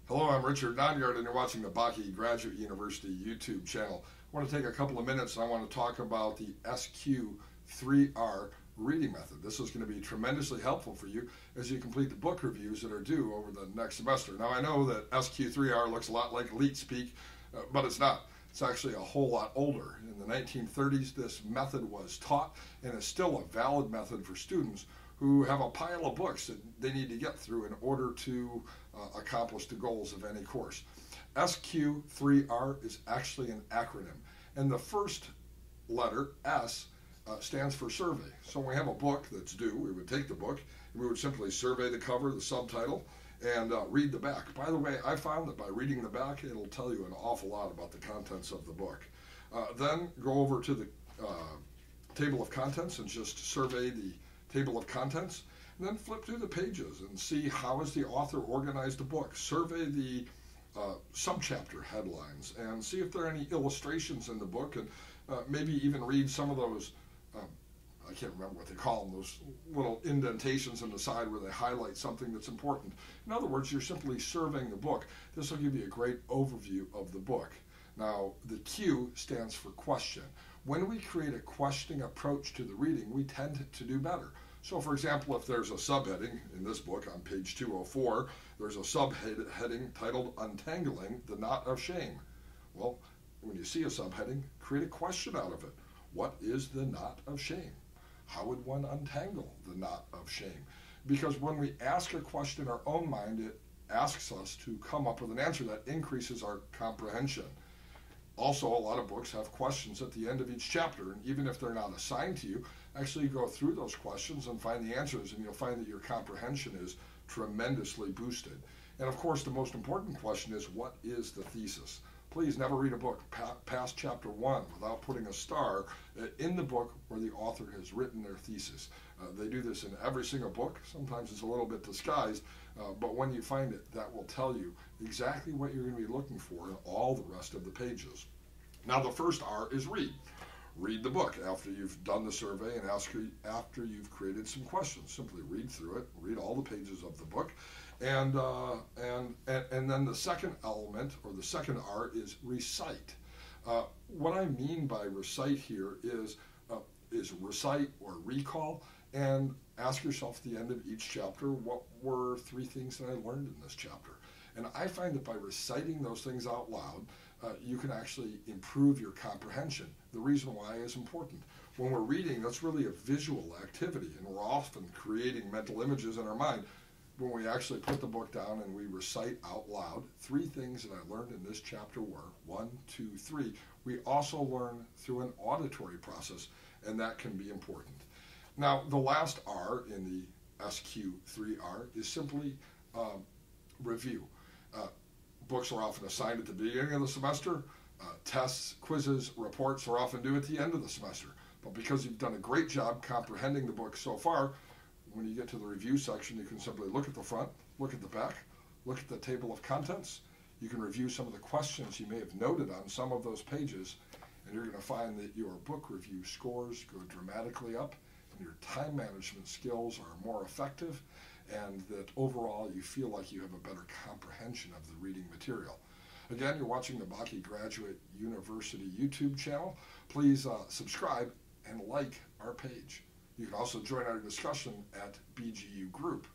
Hello, I'm Richard Nonyard, and you're watching the Baki Graduate University YouTube channel. I want to take a couple of minutes and I want to talk about the SQ3R reading method. This is going to be tremendously helpful for you as you complete the book reviews that are due over the next semester. Now, I know that SQ3R looks a lot like elite speak, but it's not. It's actually a whole lot older. In the 1930s, this method was taught and is still a valid method for students who have a pile of books that they need to get through in order to accomplish the goals of any course. SQ3R is actually an acronym, and the first letter, S, stands for survey. So when we have a book that's due, we would take the book and we would simply survey the cover, the subtitle, and read the back. By the way, I found that by reading the back, it'll tell you an awful lot about the contents of the book. Then go over to the table of contents and just survey the table of contents, and then flip through the pages and see how has the author organized the book. Survey the subchapter headlines and see if there are any illustrations in the book, and maybe even read some of those, I can't remember what they call them, those little indentations on the side where they highlight something that's important. In other words, you're simply surveying the book. This will give you a great overview of the book. Now, the Q stands for question. When we create a questioning approach to the reading, we tend to do better. So, for example, if there's a subheading in this book on page 204, there's a subheading titled Untangling the Knot of Shame. Well, when you see a subheading, create a question out of it. What is the knot of shame? How would one untangle the knot of shame? Because when we ask a question in our own mind, it asks us to come up with an answer that increases our comprehension. Also, a lot of books have questions at the end of each chapter, and even if they're not assigned to you, actually go through those questions and find the answers, and you'll find that your comprehension is tremendously boosted. And of course, the most important question is, what is the thesis? Please never read a book past chapter 1 without putting a star in the book where the author has written their thesis. They do this in every single book. Sometimes it's a little bit disguised, but when you find it, that will tell you exactly what you're going to be looking for in all the rest of the pages. Now, the first R is read. Read the book after you've done the survey and after you've created some questions. Simply read through it, read all the pages of the book, and then the second element, or the second R, is recite. What I mean by recite here is recite or recall, and ask yourself at the end of each chapter, what were 3 things that I learned in this chapter? And I find that by reciting those things out loud, you can actually improve your comprehension. The reason why is important. When we're reading, that's really a visual activity, and we're often creating mental images in our mind. When we actually put the book down and we recite out loud, 3 things that I learned in this chapter were 1, 2, 3. We also learn through an auditory process, and that can be important. Now, the last R in the SQ3R is simply review. Books are often assigned at the beginning of the semester. Tests, quizzes, reports are often due at the end of the semester. But because you've done a great job comprehending the book so far, when you get to the review section, you can simply look at the front, look at the back, look at the table of contents. You can review some of the questions you may have noted on some of those pages, and you're going to find that your book review scores go dramatically up, and your time management skills are more effective, and that overall you feel like you have a better comprehension of the reading material. Again, you're watching the Baki Graduate University YouTube channel. Please subscribe and like our page. You can also join our discussion at BGU Group.